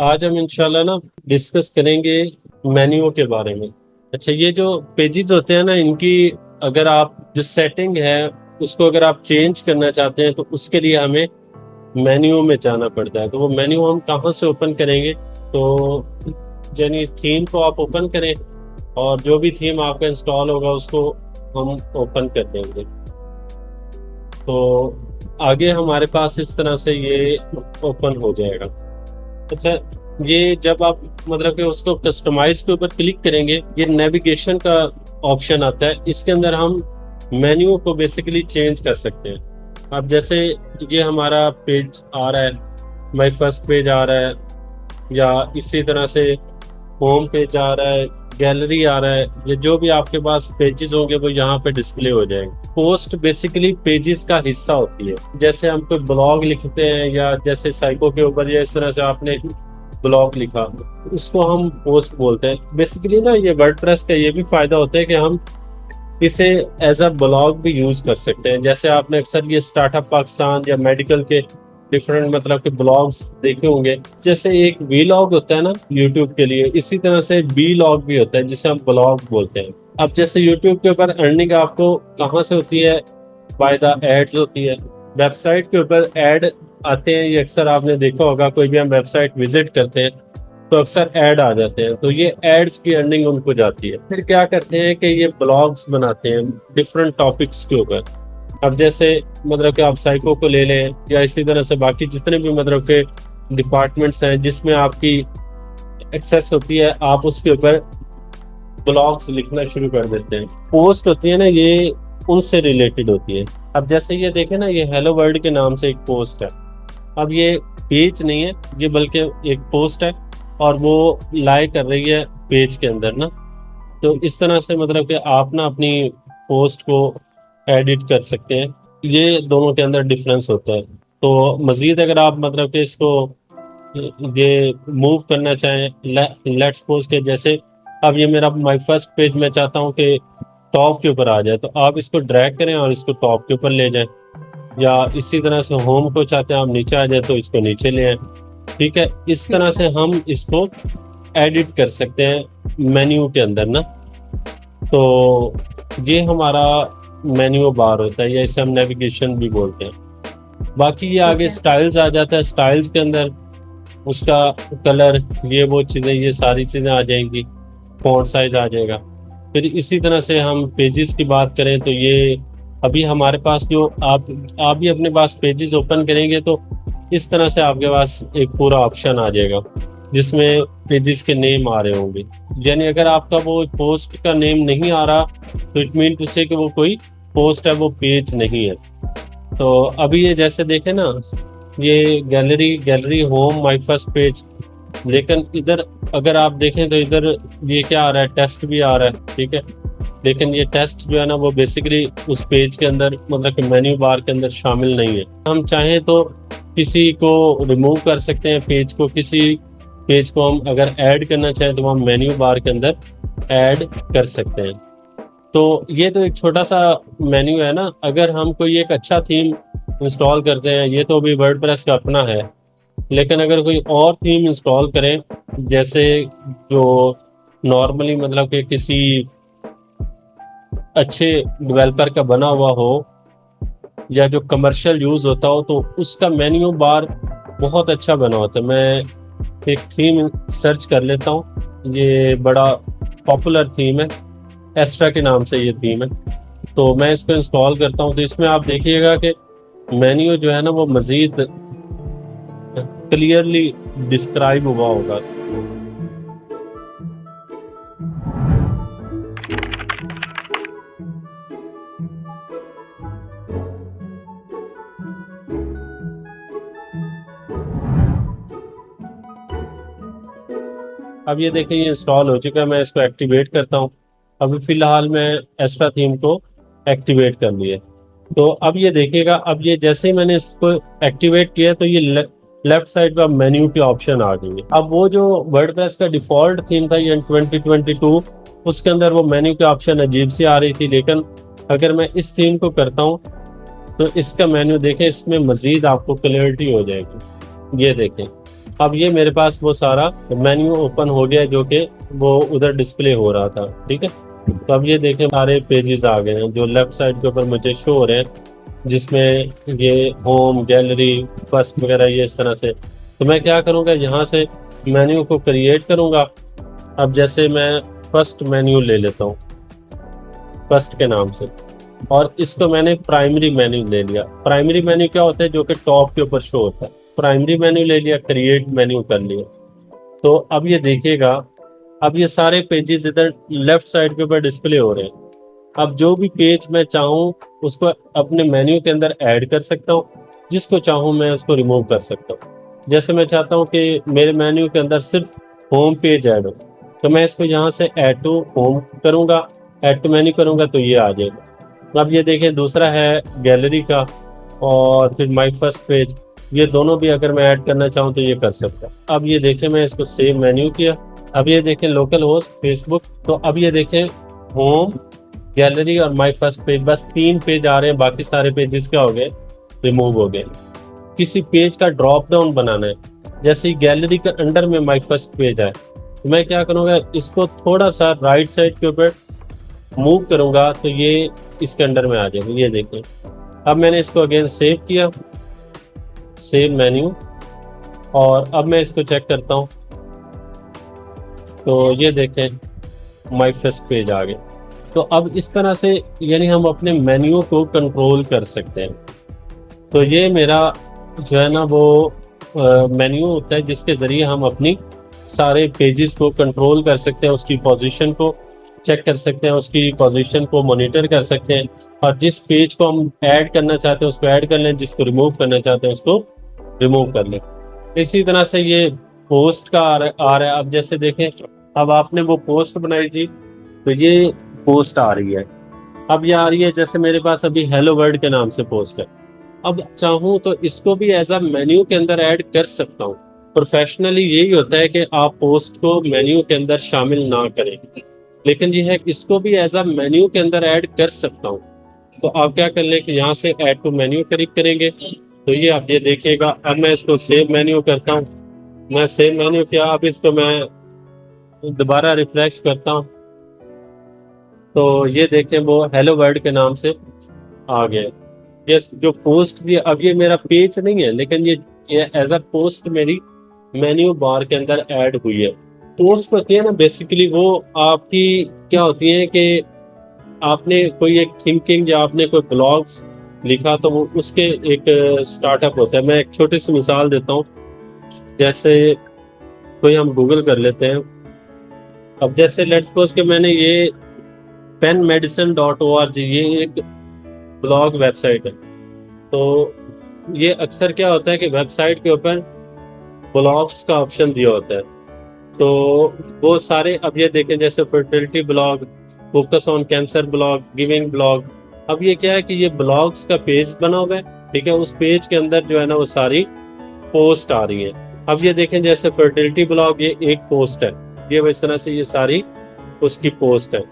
आज हम इंशाल्लाह ना डिस्कस करेंगे मेन्यू के बारे में। अच्छा, ये जो पेजेस होते हैं ना, इनकी अगर आप जो सेटिंग है उसको अगर आप चेंज करना चाहते हैं तो उसके लिए हमें मेन्यू में जाना पड़ता है। तो वो मेन्यू हम कहाँ से ओपन करेंगे? तो यानी थीम को आप ओपन करें और जो भी थीम आपका इंस्टॉल होगा उसको हम ओपन कर देंगे। तो आगे हमारे पास इस तरह से ये ओपन हो जाएगा। अच्छा, ये जब आप मतलब कि उसको कस्टमाइज के ऊपर क्लिक करेंगे, ये नेविगेशन का ऑप्शन आता है। इसके अंदर हम मेन्यू को बेसिकली चेंज कर सकते हैं। अब जैसे ये हमारा पेज आ रहा है, माई फर्स्ट पेज आ रहा है, या इसी तरह से होम पेज आ रहा है, गैलरी आ रहा है, ये जो भी आपके पास पेजेस होंगे वो यहाँ पे डिस्प्ले हो जाएंगे। पोस्ट बेसिकली पेजेस का हिस्सा होती है। जैसे हम कोई ब्लॉग लिखते हैं या जैसे साइको के ऊपर या इस तरह से आपने ब्लॉग लिखा, उसको हम पोस्ट बोलते हैं। बेसिकली ना ये वर्डप्रेस का ये भी फायदा होता है कि हम इसे एज अ ब्लॉग भी यूज कर सकते हैं। जैसे आपने अक्सर ये स्टार्टअप पाकिस्तान या मेडिकल के डिफरेंट मतलब के ब्लॉग्स देखे होंगे। जैसे एक वी लॉग होता है ना यूट्यूब के लिए, इसी तरह से बी लॉग भी होता है जिसे हम ब्लॉग बोलते हैं। अब जैसे यूट्यूब के ऊपर अर्निंग आपको कहाँ से होती है? बाय द एड्स होती है। वेबसाइट के ऊपर एड आते हैं, ये अक्सर आपने देखा होगा। कोई भी हम वेबसाइट विजिट करते हैं तो अक्सर ऐड आ जाते हैं, तो ये एड्स की अर्निंग उनको जाती है। फिर क्या करते हैं कि ये ब्लॉग्स बनाते हैं डिफरेंट टॉपिक्स के ऊपर। अब जैसे मतलब कि आप साइको को ले लें या इसी तरह से बाकी जितने भी मतलब के डिपार्टमेंट्स हैं जिसमें आपकी एक्सेस होती है, आप उसके ऊपर ब्लॉग्स लिखना शुरू कर देते हैं। पोस्ट होती है ना, ये उनसे रिलेटेड होती है। अब जैसे ये देखें ना, ये हेलो वर्ल्ड के नाम से एक पोस्ट है। अब ये पेज नहीं है, ये बल्कि एक पोस्ट है और वो लाई कर रही है पेज के अंदर ना। तो इस तरह से मतलब कि आप ना अपनी पोस्ट को एडिट कर सकते हैं। ये दोनों के अंदर डिफरेंस होता है। तो मजीद अगर आप मतलब कि इसको ये मूव करना चाहें, लेट्स सपोज के जैसे अब ये मेरा माय फर्स्ट पेज मैं चाहता हूँ कि टॉप के ऊपर आ जाए, तो आप इसको ड्रैग करें और इसको टॉप के ऊपर ले जाएं। या इसी तरह से होम को चाहते हैं आप नीचे आ जाए तो इसको नीचे ले आए। ठीक है, इस तरह से हम इसको एडिट कर सकते हैं मेन्यू के अंदर ना। तो ये हमारा मेन्यू बार होता है या इसे हम नेविगेशन भी बोलते हैं। बाकी ये ठीक आगे है। स्टाइल्स आ जाता है। स्टाइल्स के अंदर उसका कलर, ये वो चीज़ें, ये सारी चीज़ें आ जाएंगी। फॉन्ट साइज आ जाएगा। फिर इसी तरह से हम पेजेस की बात करें तो ये अभी हमारे पास जो आप भी अपने पास पेजेस ओपन करेंगे तो इस तरह से आपके पास एक पूरा ऑप्शन आ जाएगा जिसमें पेजेस के नेम आ रहे होंगे। यानी अगर आपका वो पोस्ट का नेम नहीं आ रहा तो इट मीन टू से कि वो कोई पोस्ट है, वो पेज नहीं है। तो अभी ये जैसे देखें ना, ये gallery gallery home my first page, लेकिन इधर अगर आप देखें तो इधर ये क्या आ रहा है, टेस्ट भी आ रहा है। ठीक है, लेकिन ये टेस्ट जो है ना वो बेसिकली उस पेज के अंदर मतलब कि मेन्यू बार के अंदर शामिल नहीं है। हम चाहें तो किसी को रिमूव कर सकते हैं पेज को। किसी पेज को हम अगर ऐड करना चाहें तो हम मेन्यू बार के अंदर ऐड कर सकते हैं। तो ये तो एक छोटा सा मेन्यू है ना। अगर हम कोई एक अच्छा थीम इंस्टॉल करते हैं, ये तो अभी वर्डप्रेस का अपना है, लेकिन अगर कोई और थीम इंस्टॉल करें, जैसे जो नॉर्मली मतलब कि किसी अच्छे डेवलपर का बना हुआ हो या जो कमर्शियल यूज होता हो, तो उसका मेन्यू बार बहुत अच्छा बना होता है। मैं एक थीम सर्च कर लेता हूँ, ये बड़ा पॉपुलर थीम है, एस्ट्रा के नाम से ये थीम है। तो मैं इसको इंस्टॉल करता हूँ तो इसमें आप देखिएगा कि मेन्यू जो है ना वो मजीद क्लियरली डिस्क्राइब हुआ होगा। अब ये देखें, ये इंस्टॉल हो चुका है। मैं इसको एक्टिवेट करता हूँ। अभी फिलहाल मैं एस्ट्रा थीम को एक्टिवेट कर लिया। तो अब ये देखिएगा, अब ये जैसे ही मैंने इसको एक्टिवेट किया तो ये लेफ्ट साइड पर मेन्यू के ऑप्शन आ गई है। अब वो जो वर्डप्रेस का डिफॉल्ट थीम था ये 2022, उसके अंदर वो मेन्यू के ऑप्शन अजीब सी आ रही थी। लेकिन अगर मैं इस थीम को करता हूँ तो इसका मेन्यू देखें, इसमें मजीद आपको क्लियरिटी हो जाएगी। ये देखें, अब ये मेरे पास वो सारा मेन्यू ओपन हो गया जो कि वो उधर डिस्प्ले हो रहा था। ठीक है, तो अब ये देखें सारे पेजेस आ गए हैं जो लेफ्ट साइड के ऊपर मुझे शो हो रहे हैं, जिसमें ये होम, गैलरी, फर्स्ट वगैरह ये इस तरह से। तो मैं क्या करूँगा, यहाँ से मेन्यू को क्रिएट करूँगा। अब जैसे मैं फर्स्ट मेन्यू ले लेता हूँ फर्स्ट के नाम से, और इसको मैंने प्राइमरी मेन्यू ले लिया। प्राइमरी मेन्यू क्या होता है, जो कि टॉप के ऊपर शो होता है। प्राइमरी मेन्यू ले लिया, क्रिएट मेन्यू कर लिया। तो अब ये देखिएगा, अब ये सारे पेजेस इधर लेफ्ट साइड के ऊपर डिस्प्ले हो रहे हैं। अब जो भी पेज मैं चाहूँ उसको अपने मेन्यू के अंदर ऐड कर सकता हूँ, जिसको चाहूँ मैं उसको रिमूव कर सकता हूँ। जैसे मैं चाहता हूँ कि मेरे मेन्यू के अंदर सिर्फ होम पेज ऐड हो, तो मैं इसको यहाँ से ऐड टू होम करूँगा, ऐड टू मेन्यू करूँगा तो ये आ जाएगा। अब ये देखें, दूसरा है गैलरी का और फिर माई फर्स्ट पेज, ये दोनों भी अगर मैं ऐड करना चाहूँ तो ये कर सकता हूँ। अब ये देखें, मैं इसको सेव मेन्यू किया। अब ये देखें लोकल होस्ट फेसबुक, तो अब ये देखें होम, गैलरी और माई फर्स्ट पेज, बस 3 पेज आ रहे हैं, बाकी सारे पेजेस क्या हो गए, रिमूव हो गए। किसी पेज का ड्रॉप डाउन बनाना है, जैसे गैलरी के अंडर में माई फर्स्ट पेज है, तो मैं क्या करूँगा, इसको थोड़ा सा राइट साइड के ऊपर मूव करूँगा तो ये इसके अंडर में आ जाएगा। ये देखें, अब मैंने इसको अगेन सेव किया, सेव मेन्यू, और अब मैं इसको चेक करता हूँ तो ये देखें माई फर्स्ट पेज आ गए। तो अब इस तरह से यानी हम अपने मेन्यू को कंट्रोल कर सकते हैं। तो ये मेरा जो है ना वो मेन्यू होता है जिसके ज़रिए हम अपनी सारे पेजेस को कंट्रोल कर सकते हैं, उसकी पोजीशन को चेक कर सकते हैं, उसकी पोजीशन को मॉनिटर कर सकते हैं, और जिस पेज को हम ऐड करना चाहते हैं उसको ऐड कर लें, जिसको रिमूव करना चाहते हैं उसको रिमूव कर लें। इसी तरह से ये पोस्ट का आ रहा है। अब जैसे देखें, अब आपने वो पोस्ट बनाई थी तो ये पोस्ट आ रही है। अब ये आ रही है, जैसे मेरे पास अभी हेलो वर्ल्ड के नाम से पोस्ट है। अब चाहूँ तो इसको भी एज अ मेन्यू के अंदर ऐड कर सकता हूँ। प्रोफेशनली यही होता है कि आप पोस्ट को मेन्यू के अंदर शामिल ना करें, लेकिन ये है इसको भी एज अ मेन्यू के अंदर ऐड कर सकता हूँ। तो आप क्या कर लें कि यहाँ से ऐड टू मेन्यू क्लिक करेंगे तो ये आप ये देखिएगा। अब मैं इसको सेव मेन्यू करता हूँ, मैं सेव मेन्यू किया, अब इसको मैं दोबारा रिफ्रेश करता हूँ तो ये देखें वो हेलो वर्ल्ड के नाम से आ गया। ये जो पोस्ट थी, अब ये मेरा पेज नहीं है, लेकिन ये एज अ पोस्ट मेरी मेन्यू बार के अंदर ऐड हुई है। पोस्ट होती है ना बेसिकली, वो आपकी क्या होती है कि आपने कोई एक थिंकिंग या आपने कोई ब्लॉग्स लिखा तो वो उसके एक स्टार्टअप होता है। मैं एक छोटी सी मिसाल देता हूँ, जैसे कोई हम गूगल कर लेते हैं। अब जैसे लेट्स सपोज कि मैंने ये penmedicine.org ये एक ब्लॉग वेबसाइट है। तो ये अक्सर क्या होता है कि वेबसाइट के ऊपर ब्लॉग्स का ऑप्शन दिया होता है। तो वो सारे, अब ये देखें जैसे fertility blog, focus on cancer blog, giving blog. अब ये क्या है कि ये ब्लॉग्स का पेज बना हुआ है, ठीक है। उस पेज के अंदर जो है ना वो सारी पोस्ट आ रही है। अब ये देखें जैसे फर्टिलिटी ब्लॉग, ये एक पोस्ट है, ये इस तरह से ये सारी उसकी पोस्ट है।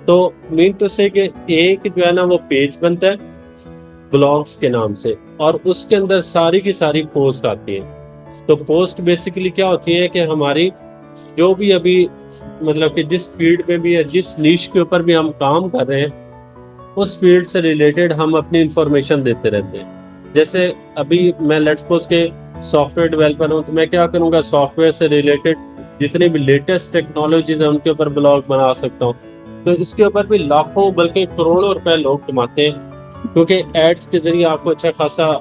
तो मीन टू से कि एक जो है ना वो पेज बनता है ब्लॉग्स के नाम से, और उसके अंदर सारी की सारी पोस्ट आती है। तो पोस्ट बेसिकली क्या होती है कि हमारी जो भी अभी मतलब कि जिस फील्ड में भी है, जिस नीश के ऊपर भी हम काम कर रहे हैं, उस फील्ड से रिलेटेड हम अपनी इंफॉर्मेशन देते रहते हैं। जैसे अभी मैं लेट्स सपोज के सॉफ्टवेयर डेवलपर हूँ, तो मैं क्या करूँगा, सॉफ्टवेयर से रिलेटेड जितने भी लेटेस्ट टेक्नोलॉजीज है उनके ऊपर ब्लॉग बना सकता हूँ। तो इसके ऊपर भी लाखों बल्कि करोड़ों रुपए लोग कमाते हैं, क्योंकि एड्स के जरिए आपको अच्छा खासा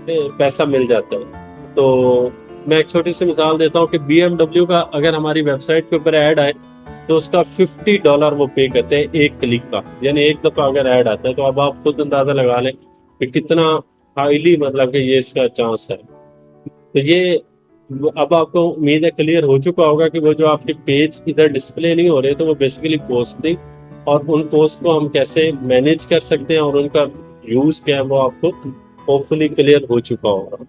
पैसा मिल जाता है। तो मैं एक छोटी सी मिसाल देता हूँ कि BMW का अगर हमारी वेबसाइट के ऊपर ऐड आए तो उसका $50 वो पे करते हैं एक क्लिक का, यानी एक दफा अगर ऐड आता है। तो अब आप खुद अंदाजा लगा लें कि कितना हाईली मतलब कि ये इसका चांस है। तो ये अब आपको उम्मीद है क्लियर हो चुका होगा कि वो जो आपके पेज इधर डिस्प्ले नहीं हो रहे तो वो बेसिकली पोस्ट थी, और उन पोस्ट को हम कैसे मैनेज कर सकते हैं और उनका यूज क्या है वो आपको होपफुली क्लियर हो चुका होगा।